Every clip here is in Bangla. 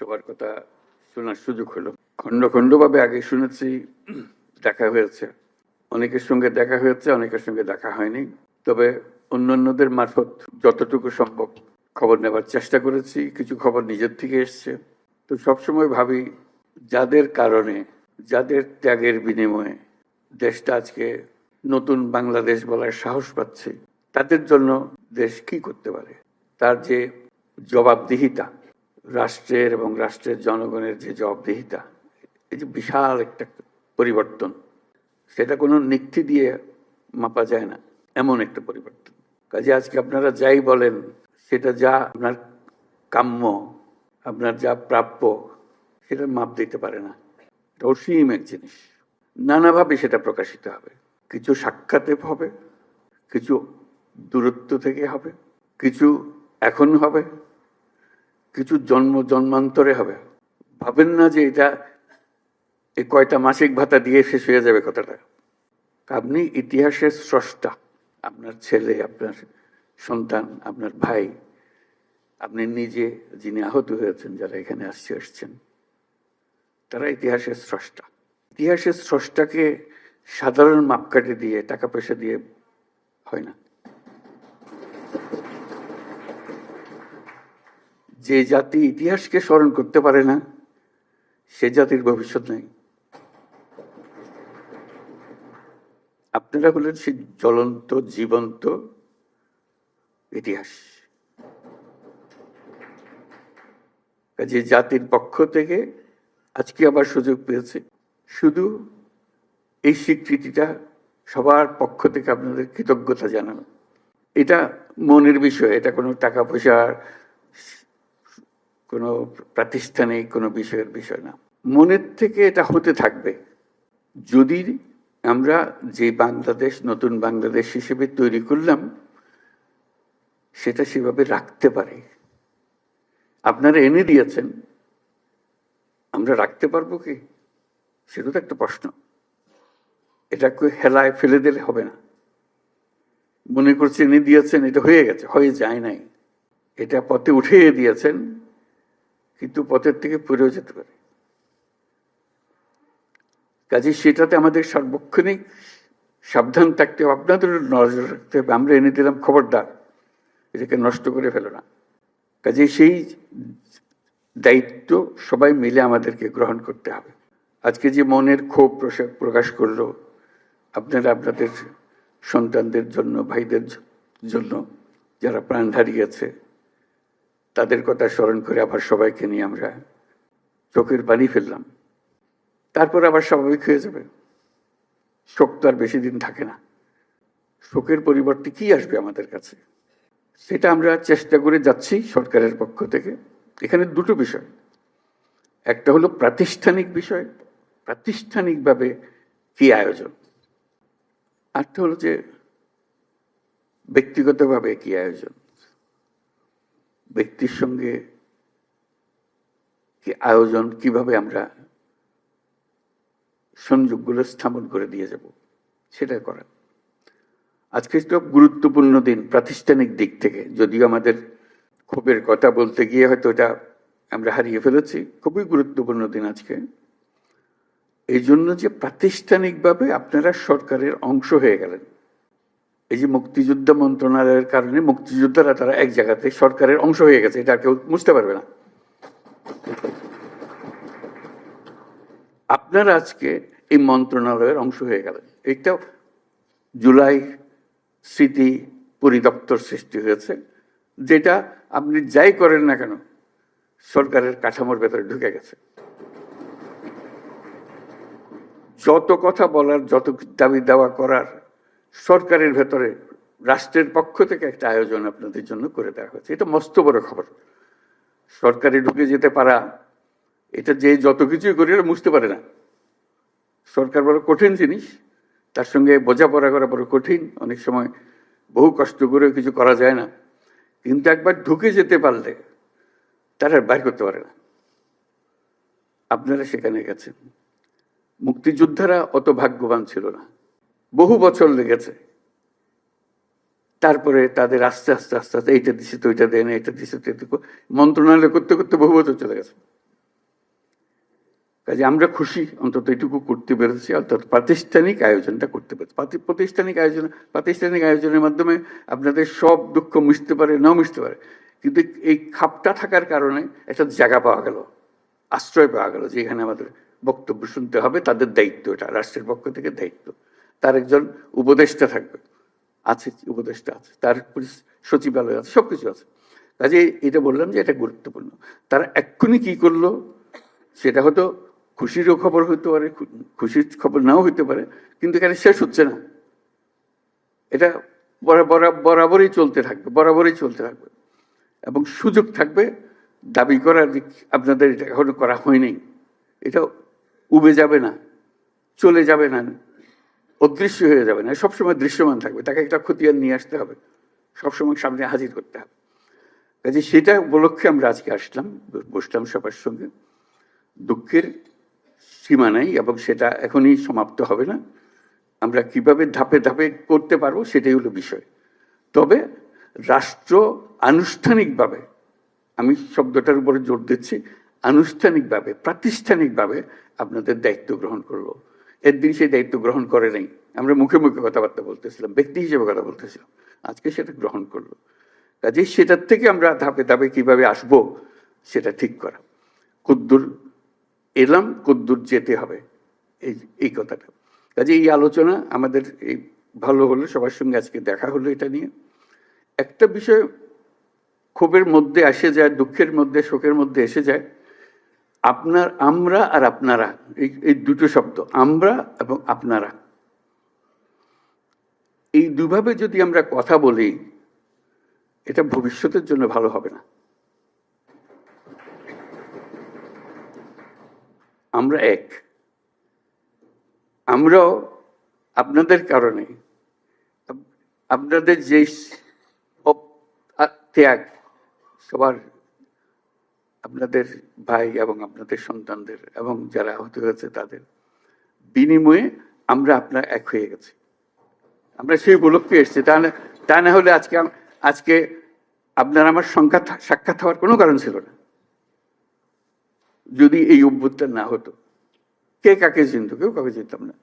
সবার কথা শোনার সুযোগ হলো। খণ্ড খণ্ডভাবে আগে শুনেছি, দেখা হয়েছে, অনেকের সঙ্গে দেখা হয়েছে, অনেকের সঙ্গে দেখা হয়নি। তবে অন্যান্যদের মারফত যতটুকু সম্ভব খবর নেবার চেষ্টা করেছি। কিছু খবর নিজের থেকে এসছে। তো সবসময় ভাবি, যাদের কারণে, যাদের ত্যাগের বিনিময়ে দেশটা আজকে নতুন বাংলাদেশ বলার সাহস পাচ্ছে, তাদের জন্য দেশ কি করতে পারে। তার যে জবাবদিহিতা, রাষ্ট্রের এবং রাষ্ট্রের জনগণের যে জবাবদিহিতা, এই যে বিশাল একটা পরিবর্তন, সেটা কোনো নিক্তি দিয়ে মাপা যায় না, এমন একটা পরিবর্তন। কাজে আজকে আপনারা যাই বলেন, সেটা যা আপনার কাম্য, আপনার যা প্রাপ্য, সেটা মাপ দিতে পারে না। এটা অসীম এক জিনিস। নানাভাবে সেটা প্রকাশিত হবে। কিছু সাক্ষাতে হবে, কিছু দূরত্ব থেকে হবে, কিছু এখন হবে, কিছু জন্মান্তরে হবে। ভাবেন না যে এটা এই কয়টা মাসিক ভাতা দিয়ে শেষ হয়ে যাবে কথাটা। আপনি ইতিহাসের স্রষ্টা। আপনার ছেলে, আপনার সন্তান, আপনার ভাই, আপনি নিজে, যিনি আহত হয়েছেন, যারা এখানে আসছেন, তারা ইতিহাসের স্রষ্টা। ইতিহাসের স্রষ্টাকে সাধারণ মাপকাঠি দিয়ে, টাকা পয়সা দিয়ে হয় না। যে জাতি ইতিহাসকে স্মরণ করতে পারে না, সে জাতির ভবিষ্যৎ নেই। আপনারা হলেন সেই জ্বলন্ত, জীবন্ত ইতিহাস। যে জাতির পক্ষ থেকে আজকে আবার সুযোগ পেয়েছে, শুধু এই স্বীকৃতিটা সবার পক্ষ থেকে আপনাদের কৃতজ্ঞতা জানানো। এটা মনের বিষয়, এটা কোনো টাকা পয়সার, কোনো প্রাতিষ্ঠানিক কোনো বিষয়ের বিষয় না। মনের থেকে এটা হতে থাকবে যদি আমরা যে বাংলাদেশ, নতুন বাংলাদেশ হিসেবে তৈরি করলাম, সেটা সেভাবে রাখতে পারি। আপনারা এনে দিয়েছেন, আমরা রাখতে পারবো কি, সেটা তো একটা প্রশ্ন। এটা হেলায় ফেলে দিলে হবে না। মনে করছে এনে দিয়েছেন, এটা হয়ে গেছে, হয়ে যায় নাই। এটা পথে উঠিয়ে দিয়েছেন, কিন্তু পথের থেকে পড়েও যেতে পারে। কাজে সেটাতে আমাদের সার্বক্ষণিক সাবধান থাকতে হবে, আপনাদের নজর রাখতে হবে। আমরা এনে দিলাম, খবরদার এটাকে নষ্ট করে ফেলো না। কাজে সেই দায়িত্ব সবাই মিলে আমাদেরকে গ্রহণ করতে হবে। আজকে যে মনের ক্ষোভ প্রকাশ করলো আপনারা আপনাদের সন্তানদের জন্য, ভাইদের জন্য, যারা প্রাণ হারিয়েছে, তাদের কথা স্মরণ করে আবার সবাইকে নিয়ে আমরা চোখের পানি ফেললাম। তারপর আবার স্বাভাবিক হয়ে যাবে। শোক তো আর বেশি দিন থাকে না। শোকের পরিবর্তে কি আসবে আমাদের কাছে, সেটা আমরা চেষ্টা করে যাচ্ছি সরকারের পক্ষ থেকে। এখানে দুটো বিষয়, একটা হলো প্রাতিষ্ঠানিক বিষয়, প্রাতিষ্ঠানিকভাবে কি আয়োজন, আরেকটা হলো যে ব্যক্তিগতভাবে কি আয়োজন, ব্যক্তির সঙ্গে কি আয়োজন, কিভাবে আমরা সংযোগগুলো স্থাপন করে দিয়ে যাব, সেটা করা। আজকে তো গুরুত্বপূর্ণ দিন প্রাতিষ্ঠানিক দিক থেকে, যদিও আমাদের ক্ষোভের কথা বলতে গিয়ে হয়তো এটা আমরা হারিয়ে ফেলেছি। খুবই গুরুত্বপূর্ণ দিন আজকে, এই জন্য যে প্রাতিষ্ঠানিকভাবে আপনারা সরকারের অংশ হয়ে গেলেন। এই যে মুক্তিযোদ্ধা মন্ত্রণালয়ের কারণে মুক্তিযোদ্ধারা তারা এক জায়গাতে সরকারের অংশ হয়ে গেছে, এটা কেউ মুছতে পারবে না। আপনারা আজকে এই মন্ত্রণালয়ের অংশ হয়ে গেলেন। এটা জুলাই স্মৃতি পরিদপ্তর সৃষ্টি হয়েছে, যেটা আপনি যাই করেন না কেন সরকারের কাঠামোর ভেতরে ঢুকে গেছে। যত কথা বলার, যত দাবি দাওয়া করার, সরকারের ভেতরে রাষ্ট্রের পক্ষ থেকে একটা আয়োজন আপনাদের জন্য করে দেওয়া হয়েছে। এটা মস্ত বড় খবর। সরকারে ঢুকে যেতে পারা, এটা যে যত কিছুই করি বুঝতে পারে না। সরকার বড় কঠিন জিনিস, তার সঙ্গে বোঝাপড়া করা বড় কঠিন। অনেক সময় বহু কষ্ট করেও কিছু করা যায় না, কিন্তু একবার ঢুকে যেতে পারলে তারা বাইর করতে পারে না। আপনারা সেখানে গেছেন। মুক্তিযোদ্ধারা অত ভাগ্যবান ছিল না, বহু বছর লেগেছে। তারপরে তাদের আস্তে আস্তে আস্তে আস্তে এইটা দিছে তো ওইটা দেয় না, এটা দিছে তো মন্ত্রণালয় করতে করতে বহু বছর চলে গেছে। কাজে আমরা খুশি অন্তত এটুকু করতে পেরেছি, অর্থাৎ প্রাতিষ্ঠানিক আয়োজনটা করতে পেরেছি। প্রাতিষ্ঠানিক আয়োজনের মাধ্যমে আপনাদের সব দুঃখ মিশতে পারে, নাও মিশতে পারে, কিন্তু এই খাপটা থাকার কারণে একটা জায়গা পাওয়া গেল, আশ্রয় পাওয়া গেল, যেখানে আমাদের বক্তব্য শুনতে হবে। তাদের দায়িত্ব, এটা রাষ্ট্রের পক্ষ থেকে দায়িত্ব। তার একজন উপদেষ্টা থাকবে, আছে উপদেষ্টা আছে, তার সচিবালয় আছে, সবকিছু আছে। কাজে এটা বললাম যে এটা গুরুত্বপূর্ণ। তারা এক্ষুনি কি করলো সেটা হয়তো খুশিরও খবর হইতে পারে, খুশির খবর নাও হইতে পারে, কিন্তু এখানে শেষ হচ্ছে না। এটা বরাবরই চলতে থাকবে, বরাবরই চলতে থাকবে, এবং সুযোগ থাকবে দাবি করার। আপনাদের এটা এখনো করা হয়নি, এটা উবে যাবে না, চলে যাবে না, অদৃশ্য হয়ে যাবে না, সবসময় দৃশ্যমান থাকবে। তাকে একটা খতিয়ান নিয়ে আসতে হবে, সবসময় সামনে হাজির করতে হবে। কাজে সেটা উপলক্ষে আমরা আজকে আসলাম, বসলাম সবার সঙ্গে। দুঃখের সীমা নাই, এবং সেটা এখনই সমাপ্ত হবে না। আমরা কিভাবে ধাপে ধাপে করতে পারবো সেটাই হলো বিষয়। তবে রাষ্ট্র আনুষ্ঠানিকভাবে, আমি শব্দটার উপরে জোর দিচ্ছি, আনুষ্ঠানিকভাবে, প্রাতিষ্ঠানিকভাবে আপনাদের দায়িত্ব গ্রহণ করলো। একদিন সেই দায়িত্ব গ্রহণ করে নাই, আমরা মুখে মুখে কথাবার্তা বলতেছিলাম, ব্যক্তি হিসেবে কথা বলতেছিলাম, আজকে সেটা গ্রহণ করলো। কাজে সেটার থেকে আমরা ধাপে ধাপে কিভাবে আসব সেটা ঠিক করা। কদ্দূর এলাম, কদ্দূর যেতে হবে, এই কথাটা। কাজে এই আলোচনা আমাদের এই ভালো হলো, সবার সঙ্গে আজকে দেখা হলো। এটা নিয়ে একটা বিষয় ক্ষোভের মধ্যে এসে যায়, দুঃখের মধ্যে, শোকের মধ্যে এসে যায়, আমরা আর আপনারা, এই দুটো শব্দ, আমরা এবং আপনারা, এই দুভাবে যদি আমরা কথা বলি, এটা ভবিষ্যতের জন্য ভালো হবে না। আমরা এক, আমরাও আপনাদের কারণে, আপনাদের যে ত্যাগ, সবার, আপনাদের ভাই এবং আপনাদের সন্তানদের এবং যারা আহত হয়েছে তাদের বিনিময়ে আমরা আপনার এক হয়ে গেছি। আমরা সেই উপলক্ষে এসেছি, তা না হলে আজকে আপনার আমার সাক্ষাৎ হওয়ার কোনো কারণ ছিল না। যদি এই অভ্যুত্থান না হতো, কে কাকে চিনত? কেউ কাউকে চিনতাম না।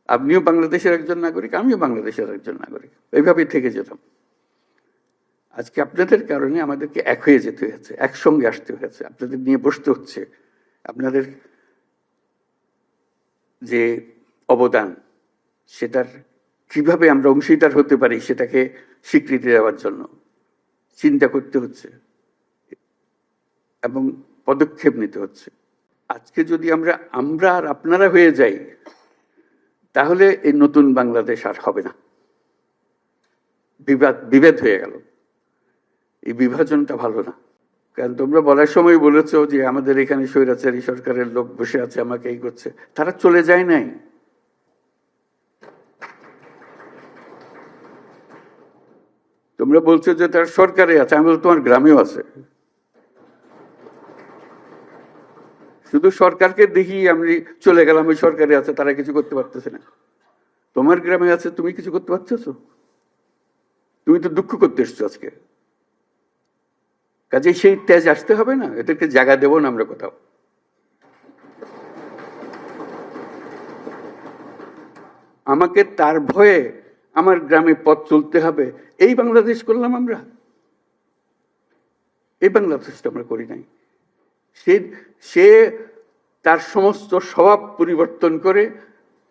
আপনিও বাংলাদেশের একজন নাগরিক, আমিও বাংলাদেশের একজন নাগরিক, এইভাবেই থেকে যেতাম। আজকে আপনাদের কারণে আমাদেরকে এক হয়ে যেতে হয়েছে, একসঙ্গে আসতে হয়েছে, আপনাদের নিয়ে বসতে হচ্ছে। আপনাদের যে অবদান, সেটার কিভাবে আমরা অংশীদার হতে পারি সেটাকে স্বীকৃতি দেওয়ার জন্য চিন্তা করতে হচ্ছে এবং পদক্ষেপ নিতে হচ্ছে। আজকে যদি আমরা আর আপনারা হয়ে যাই, তাহলে এই নতুন বাংলাদেশ আর হবে না। বিভেদ হয়ে গেল, এই বিভাজনটা ভালো না। কারণ তোমরা বলার সময় বলেছ যে আমাদের এখানে স্বৈরাচারী সরকারের লোক বসে আছে, আমাকে এই করছে। তারা চলে যায় নাই, তোমরা বলছো যে তার সরকারে আছে, আমি বলছি তোমার গ্রামেও আছে। শুধু সরকারকে দেখি আমি চলে গেলাম, ওই সরকারে আছে, তারা কিছু করতে পারতেছে না। তোমার গ্রামে আছে, তুমি কিছু করতে পারতেছো? তুমি তো দুঃখ করতে এসছো আজকে। কাজে সেই তেজ আসতে হবে না, এদেরকে জায়গা দেবো না আমরা কোথাও। আমাকে তার ভয়ে আমার গ্রামে পথ চলতে হবে, এই বাংলাদেশ করলাম আমরা? এই বাংলাদেশটা আমরা করি নাই। সে তার সমস্ত স্বভাব পরিবর্তন করে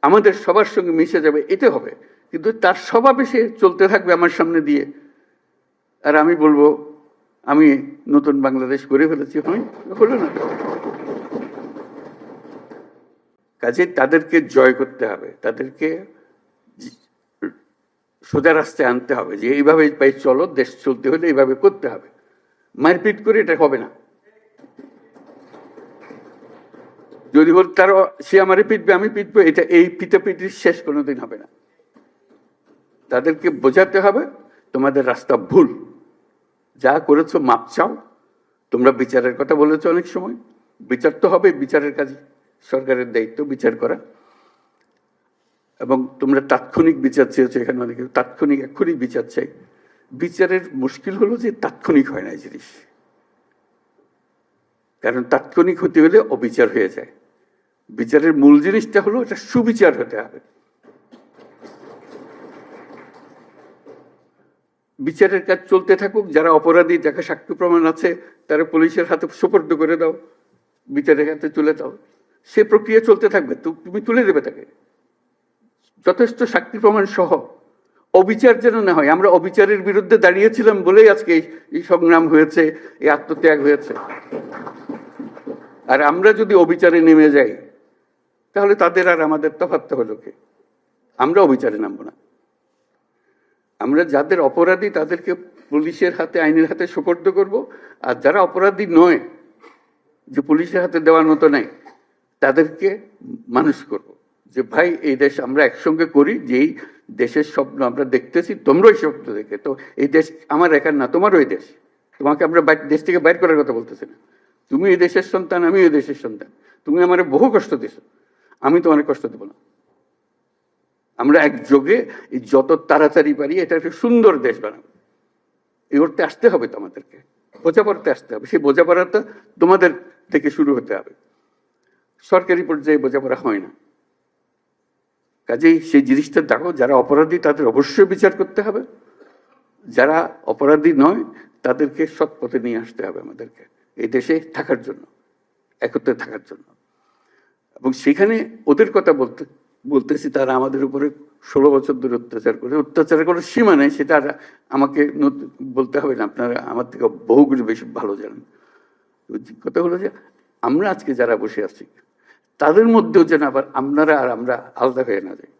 আমাদের সবার সঙ্গে মিশে যাবে, এটা হবে। কিন্তু তার স্বভাবে সে চলতে থাকবে আমার সামনে দিয়ে, আর আমি বলবো আমি নতুন বাংলাদেশ করে ফেলেছি। হলো না। কাজে তাদেরকে জয় করতে হবে, তাদেরকে সোজা রাস্তায় আনতে হবে, যে এইভাবে চলো, দেশ চলতে হলে এইভাবে করতে হবে। মারপিট করে এটা হবে না। যদি বল তার সে আমারে পিটবে, আমি পিটবো, এটা এই পিটাপিটির শেষ কোনোদিন হবে না। তাদেরকে বোঝাতে হবে তোমাদের রাস্তা ভুল, যা করেছো মাপ চাও। তোমরা বিচারের কথা বলেছো অনেক সময়, বিচার তো হবে, বিচারের কাজ সরকারের দায়িত্ব বিচার করা। এবং তোমরা তাৎক্ষণিক বিচার চেয়েছো, এখানে অনেকে তাৎক্ষণিক এক্ষুনি বিচার চাই। বিচারের মুশকিল হলো যে তাৎক্ষণিক হয় না এই জিনিস, কারণ তাৎক্ষণিক হতে হলে অবিচার হয়ে যায়। বিচারের মূল জিনিসটা হলো এটা সুবিচার হতে হবে। বিচারের কাজ চলতে থাকুক, যারা অপরাধী, যাকে সাক্ষ্য প্রমাণ আছে তারা পুলিশের হাতে সুপর্দ করে দাও, বিচারের হাতে তুলে দাও, সে প্রক্রিয়া চলতে থাকবে। তুমি তুলে দেবে তাকে যথেষ্ট সাক্ষী প্রমাণ সহ। অবিচার যেন না হয়। আমরা অবিচারের বিরুদ্ধে দাঁড়িয়েছিলাম বলেই আজকে এই সংগ্রাম হয়েছে, এই আত্মত্যাগ হয়েছে। আর আমরা যদি অবিচারে নেমে যাই তাহলে তাদের আর আমাদের তফাৎ হলো কি? আমরা অবিচারে নামবো না। আমরা যাদের অপরাধী তাদেরকে পুলিশের হাতে, আইনের হাতে সুপর্দ করব। আর যারা অপরাধী নয়, যে পুলিশের হাতে দেওয়ার মতো নাই, তাদেরকে মানুষ করব যে ভাই এই দেশ আমরা একসঙ্গে করি, যেই দেশের স্বপ্ন আমরা দেখতেছি, তোমরাও এই স্বপ্ন দেখে। তো এই দেশ আমার একার না, তোমারও এই দেশ। তোমাকে আমরা দেশ থেকে বাইর করার কথা বলতেছি না। তুমি এই দেশের সন্তান, আমি এই দেশের সন্তান। তুমি আমার বহু কষ্ট দিছো, আমি তোমার কষ্ট দেবো না। আমরা একযোগে যত তাড়াতাড়ি পারি এটা একটা সুন্দর দেশ বানাবো। এই করতে আসতে হবে তো আমাদেরকে, বোঝাপড়াতে আসতে হবে। সেই বোঝাপড়াটা তোমাদের থেকে শুরু হতে হবে। সরকারি পর্যায়ে বোঝাপড়া হয় না। কাজেই সেই জিনিসটা দেখো, যারা অপরাধী তাদের অবশ্যই বিচার করতে হবে, যারা অপরাধী নয় তাদেরকে সৎ পথে নিয়ে আসতে হবে আমাদেরকে, এই দেশে থাকার জন্য, একত্রে থাকার জন্য। এবং সেখানে ওদের কথা বলতেছি, তারা আমাদের উপরে 16 বছর ধরে অত্যাচার করার সীমা নেই। সেটা আমাকে বলতে হবে না, আপনারা আমার থেকে বহুগুলো বেশি ভালো জানেন। কথা হলো যে আমরা আজকে যারা বসে আছি তাদের মধ্যেও যেন আবার আপনারা আর আমরা আলাদা হয়ে না যাই,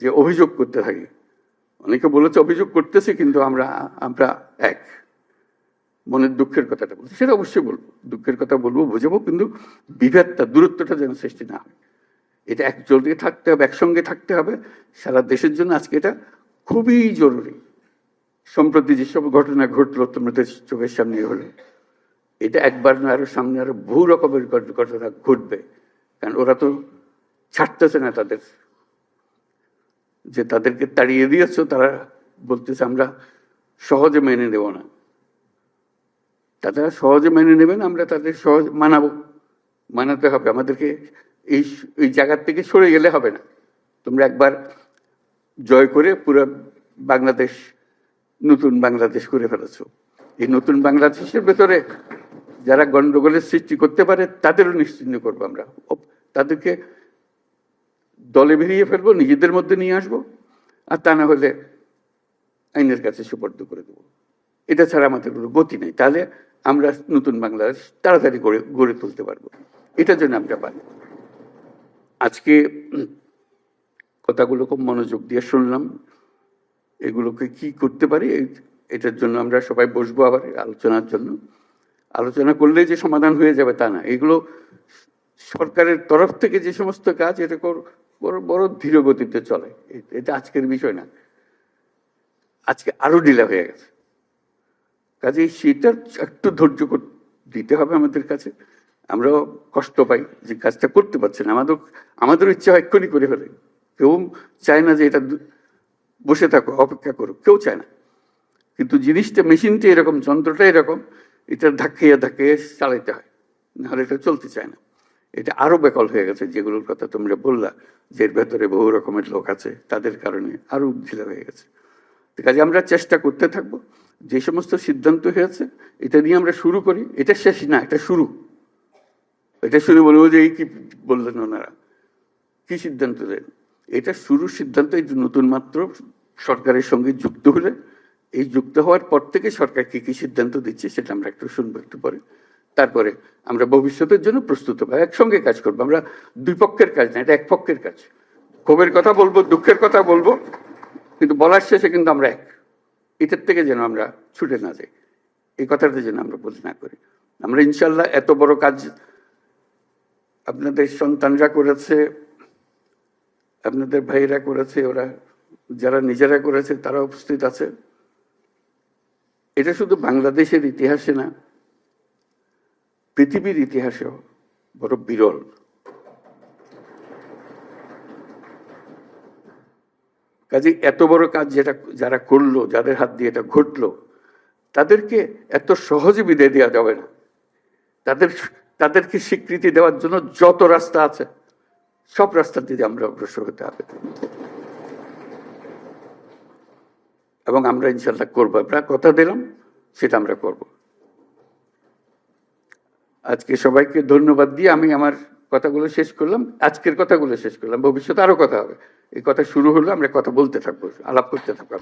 যে অভিযোগ করতে থাকি। অনেকে বলেছে অভিযোগ করতেছি, কিন্তু আমরা এক। মনের দুঃখের কথাটা বলছি, সেটা অবশ্যই বলবো, দুঃখের কথা বলবো, বুঝাবো, কিন্তু বিভেদটা, দূরত্বটা যেন সৃষ্টি না হয়। এটা একজোটে থাকতে হবে, একসঙ্গে থাকতে হবে সারা দেশের জন্য। আজকে এটা খুবই জরুরি। সম্প্রতি যেসব ঘটনা ঘটলো তোমাদের চোখের সামনে হলো, এটা একবার না, আরো সামনে আরো বহু রকমের ঘটনা ঘটবে। কারণ ওরা তো ছাড়তেছে না তাদের, যে তাদেরকে তাড়িয়ে দিয়েছো, তারা বলতেছে আমরা সহজে মেনে নেব না। তারা সহজে মেনে নেবেন, আমরা তাদের সহজ মানাতে হবে। আমাদেরকে এই জায়গার থেকে সরে গেলে হবে না। তোমরা একবার জয় করে পুরো বাংলাদেশ নতুন বাংলাদেশ করে ফেলেছো। এই নতুন বাংলাদেশের ভেতরে যারা গন্ডগোলের সৃষ্টি করতে পারে তাদেরও নিশ্চিহ্ন করবো আমরা। তাদেরকে দলে বেরিয়ে ফেলবো, নিজেদের মধ্যে নিয়ে আসবো, আর তা না হলে আইনের কাছে সুপর্দ করে দেবো। এটা ছাড়া আমাদের কোনো গতি নেই। তাহলে আমরা নতুন বাংলাদেশ তাড়াতাড়ি গড়ে তুলতে পারবো। এটার জন্য আমরা পারি। আজকে কথাগুলো খুব মনোযোগ দিয়ে শুনলাম। এগুলোকে কি করতে পারি, এটার জন্য আমরা সবাই বসবো আবার আলোচনার জন্য। আলোচনা করলে যে সমাধান হয়ে যাবে তা না। এগুলো সরকারের তরফ থেকে যে সমস্ত কাজ, এটা বড় ধীর গতিতে চলে। এটা আজকের বিষয় না, আজকে আরো ডিলে হয়ে গেছে। কাজে সেটার একটু ধৈর্য দিতে হবে আমাদের কাছে। আমরাও কষ্ট পাই যে কাজটা করতে পারছি না। আমাদের ইচ্ছা হয় এক্ষুনি করে ফেলে। কেউ চায় না যে এটা বসে থাকো, অপেক্ষা করো, কেউ চায় না। কিন্তু জিনিসটা, মেশিনটা এরকম, যন্ত্রটা এরকম, এটা ধাক্কাইয়া চালাইতে হয়, নাহলে এটা চলতে চায় না। এটা আরো বেকল হয়ে গেছে, যেগুলোর কথা তোমরা বললা, যে এর ভেতরে বহু রকমের লোক আছে, তাদের কারণে আরো ঢিলা হয়ে গেছে। কাজে আমরা চেষ্টা করতে থাকবো। যে সমস্ত সিদ্ধান্ত হয়েছে এটা নিয়ে আমরা শুরু করি। এটা শেষ না, এটা শুরু। এটা শুরু বলবো যে এই কি বললেন ওনারা, কি সিদ্ধান্ত দেন, এটা শুরু সিদ্ধান্ত। এই নতুন মাত্র সরকারের সঙ্গে যুক্ত হলে, এই যুক্ত হওয়ার পর থেকে সরকার কি কি সিদ্ধান্ত দিচ্ছে সেটা আমরা একটু শুনবো একটু পরে। তারপরে আমরা ভবিষ্যতের জন্য প্রস্তুত হবো, একসঙ্গে কাজ করবো। আমরা দুই পক্ষের কাজ না, এটা এক পক্ষের কাজ। ক্ষোভের কথা বলবো, দুঃখের কথা বলবো, কিন্তু বলার শেষে কিন্তু আমরা এক। এটার থেকে যেন আমরা ছুটে না যাই, এই কথাটা যেন আমরা বলে না করি। আমরা ইনশাল্লাহ এত বড় কাজ আপনাদের সন্তানরা করেছে, আপনাদের ভাইরা করেছে, ওরা যারা নিজেরা করেছে তারা উপস্থিত আছে। এটা শুধু বাংলাদেশের ইতিহাসে না, পৃথিবীর ইতিহাসেও বড় বিরল। কাজে এত বড় কাজ যারা করলো, যাদের হাত দিয়ে এটা ঘটলো, তাদেরকে এত সহজে বিদায় দেওয়া যাবে না। তাদেরকে স্বীকৃতি দেওয়ার জন্য যত রাস্তা আছে সব রাস্তা দিয়ে আমরা অগ্রসর হতে হবে এবং আমরা ইনশাল্লাহ করবো। আমরা কথা দিলাম, সেটা আমরা করব। আজকে সবাইকে ধন্যবাদ দিয়ে আমি আমার কথাগুলো শেষ করলাম, আজকের কথাগুলো শেষ করলাম। ভবিষ্যতে আরো কথা হবে, এই কথা শুরু হলো, আমরা কথা বলতে থাকবো, আলাপ করতে থাকবো।